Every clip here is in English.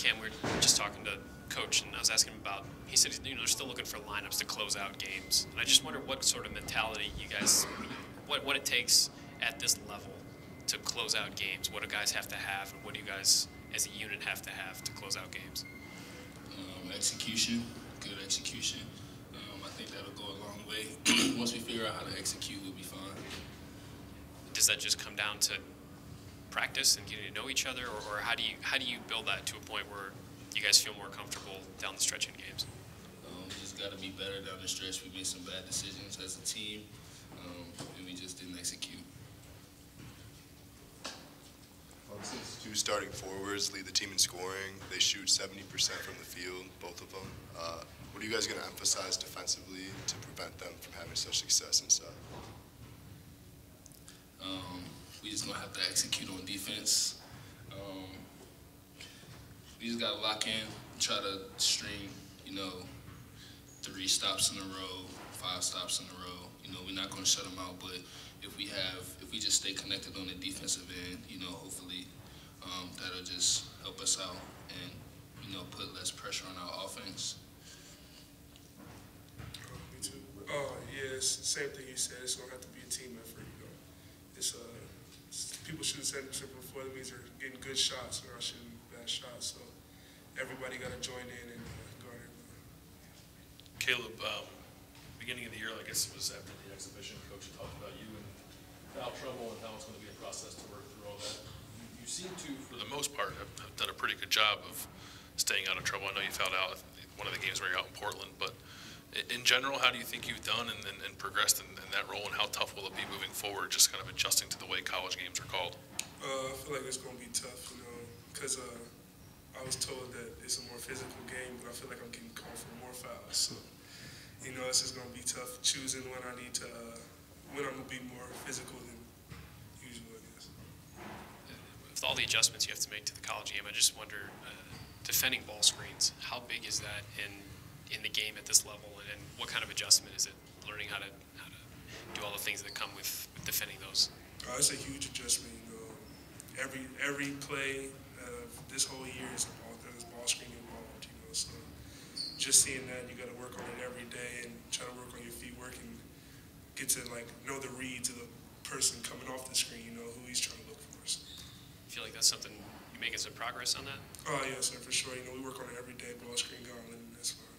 Cam, we were just talking to Coach, and I was asking him about, he said, they're still looking for lineups to close out games. And I just wonder what sort of mentality you guys, what it takes at this level to close out games. What do guys have to have, and what do you guys as a unit have to close out games? Execution, good execution. I think that'll go a long way. Once we figure out how to execute, we'll be fine. Does that just come down to practice and getting to know each other, or how do you build that to a point where you guys feel more comfortable down the stretch in games? We just got to be better down the stretch. We made some bad decisions as a team, and we just didn't execute. Clemson's two starting forwards lead the team in scoring. They shoot 70% from the field, both of them. What are you guys going to emphasize defensively to prevent them from having such success inside? We just going to have to execute on defense. We just got to lock in, try to string, 3 stops in a row, 5 stops in a row. We're not going to shut them out, but if we just stay connected on the defensive end, hopefully that'll just help us out and, put less pressure on our offense. Me too. Yeah, it's the same thing you said. It's going to have to be a team effort, It's people shooting 70% before, that means they're getting good shots. They're not shooting bad shots. So everybody got to join in and guard everybody. Caleb, beginning of the year, I guess it was after the exhibition, Coach talked about you and foul trouble and how it's going to be a process to work through all that. You seem to, for the most part, have done a pretty good job of staying out of trouble. I know you fouled out one of the games where you're out in Portland, but in general, how do you think you've done and progressed in that role, and how tough will it be moving forward, just kind of adjusting to the way college games are called? I feel like it's going to be tough, because I was told that it's a more physical game, but I feel like I'm getting called for more fouls. So, it's just going to be tough choosing when I need to, when I'm going to be more physical than usual, I guess. With all the adjustments you have to make to the college game, I just wonder, defending ball screens, how big is that in the game at this level, and what kind of adjustment is it? Learning how to do all the things that come with defending those. It's a huge adjustment. Every play this whole year there's ball screen involved. So just seeing that, you got to work on it every day and try to work on your feet work and get to know the read to the person coming off the screen. Who he's trying to look for. So. You feel like that's something you making some progress on that? Oh yes, sir, for sure. We work on it every day. Ball screen gauntlet, and that's fine.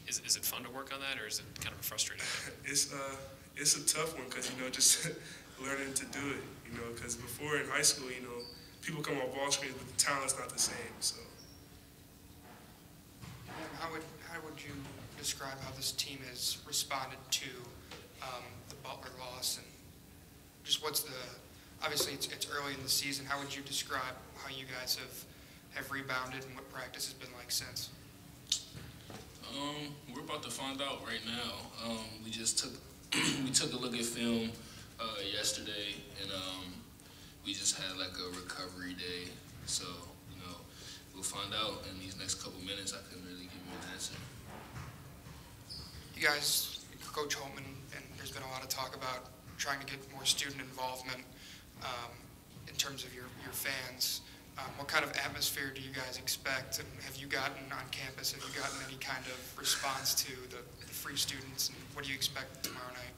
Is it fun to work on that, or is it kind of frustrating? It's a tough one because just learning to do it. Because before in high school, people come on ball screens, but the talent's not the same. So. How would you describe how this team has responded to the Butler loss, and just obviously it's early in the season. How would you describe how you guys have rebounded and what practice has been like since? We're about to find out right now. We just took a look at film yesterday, and we just had like a recovery day. So we'll find out in these next couple minutes. I couldn't really give you an answer. You guys, Coach Holtman, and there's been a lot of talk about trying to get more student involvement in terms of your fans. What kind of atmosphere do you guys expect? And have you gotten on campus, have you gotten any kind of response to the free students? And what do you expect tomorrow night?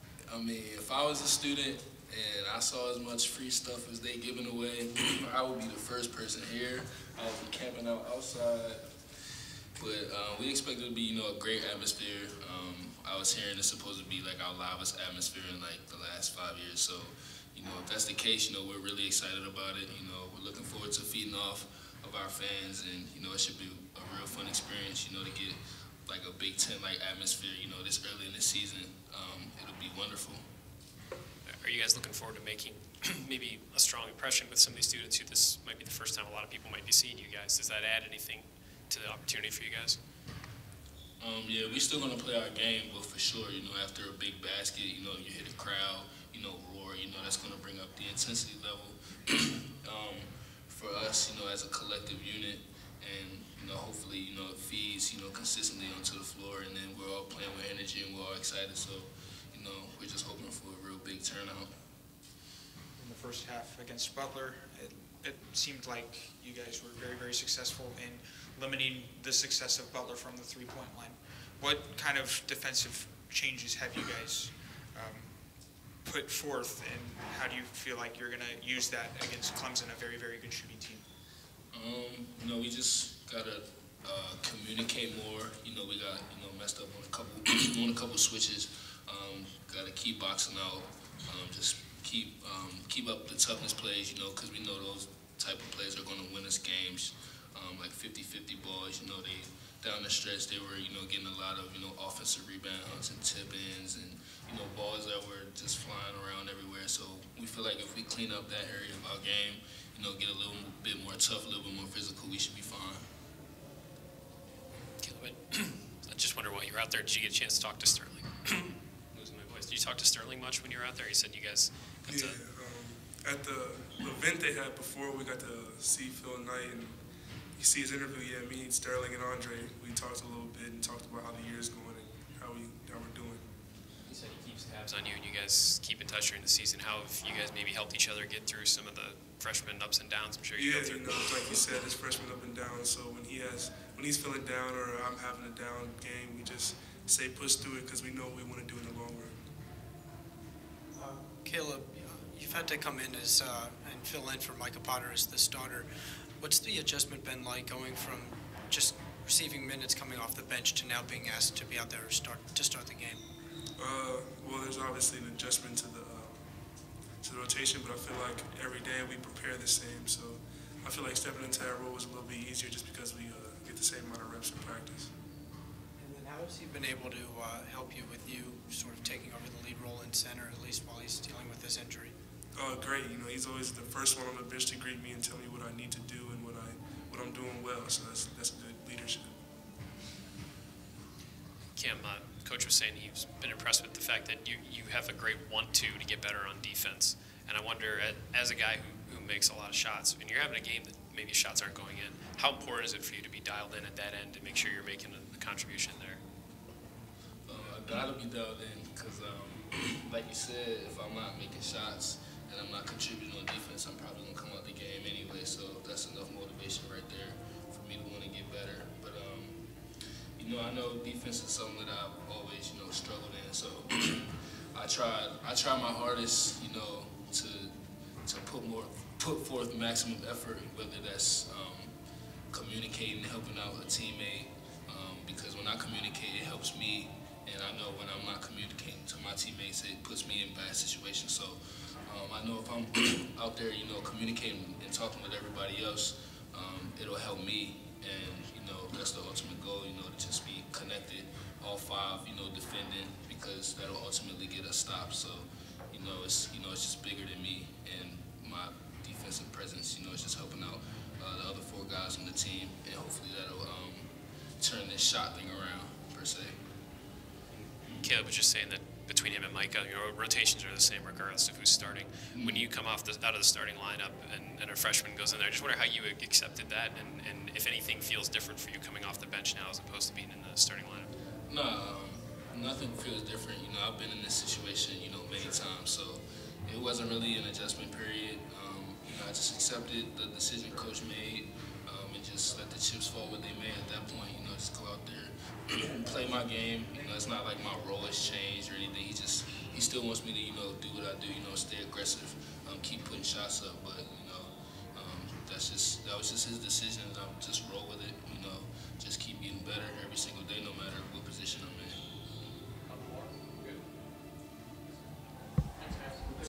If I was a student and I saw as much free stuff as they giving away, I would be the first person here. I would be camping out outside. But we expect it to be, a great atmosphere. I was hearing it's supposed to be like our loudest atmosphere in like the last 5 years. So, if that's the case, we're really excited about it. We're looking forward to feeding off of our fans, and it should be a real fun experience. To get like a Big Ten-like atmosphere. This early in the season, it'll be wonderful. Are you guys looking forward to making maybe a strong impression with some of these students who this might be the first time a lot of people might be seeing you guys? Does that add anything to the opportunity for you guys? Yeah, we're still going to play our game, but for sure, after a big basket, you hit a crowd, roar, that's going to bring up the intensity level for us, as a collective unit, and, hopefully, it feeds, consistently onto the floor, and then we're all playing with energy and we're all excited, so, we're just hoping for a real big turnout. In the first half against Butler, it seemed like you guys were very, very successful in limiting the success of Butler from the three-point line. What kind of defensive changes have you guys put forth, and how do you feel like you're going to use that against Clemson, a very, very good shooting team? We just gotta communicate more. We got messed up on a couple switches. Gotta keep boxing out. Just keep up the toughness plays. Because we know those type of plays are going to win us games. Like 50-50 balls. They down the stretch they were getting a lot of offensive rebounds and tip-ins and balls that were just flying around everywhere. So we feel like if we clean up that area of our game, get a little bit more tough, a little bit more physical, we should be fine. Caleb, I just wonder while you were out there, did you get a chance to talk to Sterling? Losing my voice. Did you talk to Sterling much when you were out there? You said you guys got to... At the event they had before, we got to see Phil Knight, and you see his interview. Yeah, me, Sterling, and Andre, we talked a little bit and talked about how the year is going and how we're doing. He said he keeps tabs on you, and you guys keep in touch during the season. How have you guys maybe helped each other get through some of the freshman ups and downs? I'm sure you go through. Like you said, it's freshman up and down. So when he's feeling down or I'm having a down game, we just say push through it because we know what we want to do in the long run. Caleb, you've had to come in as and fill in for Micah Potter as the starter. What's the adjustment been like going from just receiving minutes coming off the bench to now being asked to be out there to start the game? Well, there's obviously an adjustment to the rotation, but I feel like every day we prepare the same. So I feel like stepping into that role was a little bit easier just because we get the same amount of reps in practice. And then how has he been able to help you with you sort of taking over the lead role in center, at least while he's dealing with this injury? Great. He's always the first one on the bench to greet me and tell me what I need to do and what I'm doing well. So that's good leadership. Cam, Coach was saying he's been impressed with the fact that you have a great 1-2 to get better on defense. And I wonder, as a guy who makes a lot of shots, when you're having a game that maybe shots aren't going in, how important is it for you to be dialed in at that end to make sure you're making a contribution there? I gotta be dialed in because, like you said, if I'm not making shots and I'm not contributing on defense, I'm probably gonna come out the game anyway. So that's enough motivation right there for me to want to get better. But I know defense is something that I've always struggled in. So I try my hardest, to put forth maximum effort, whether that's communicating, helping out a teammate. Because when I communicate, it helps me. And I know when I'm not communicating to my teammates, it puts me in bad situations. So I know if I'm out there, communicating and talking with everybody else, it'll help me. And, that's the ultimate goal, to just be connected, all five, defending, because that'll ultimately get us stopped. So, it's just bigger than me. And my defensive presence, is just helping out the other four guys on the team. And hopefully that'll turn this shot thing around, per se. Caleb was just saying that between him and Micah, rotations are the same regardless of who's starting. Mm-hmm. When you come out of the starting lineup and a freshman goes in there, I just wonder how you accepted that and if anything feels different for you coming off the bench now as opposed to being in the starting lineup. No, nothing feels different. I've been in this situation, many times, so it wasn't really an adjustment period. I just accepted the decision Coach made and just let the chips fall where they may at that point. Just go out there and play my game. It's not like my role has changed or anything. He still wants me to, do what I do. Stay aggressive, keep putting shots up. But that was just his decision. And I'll just roll with it.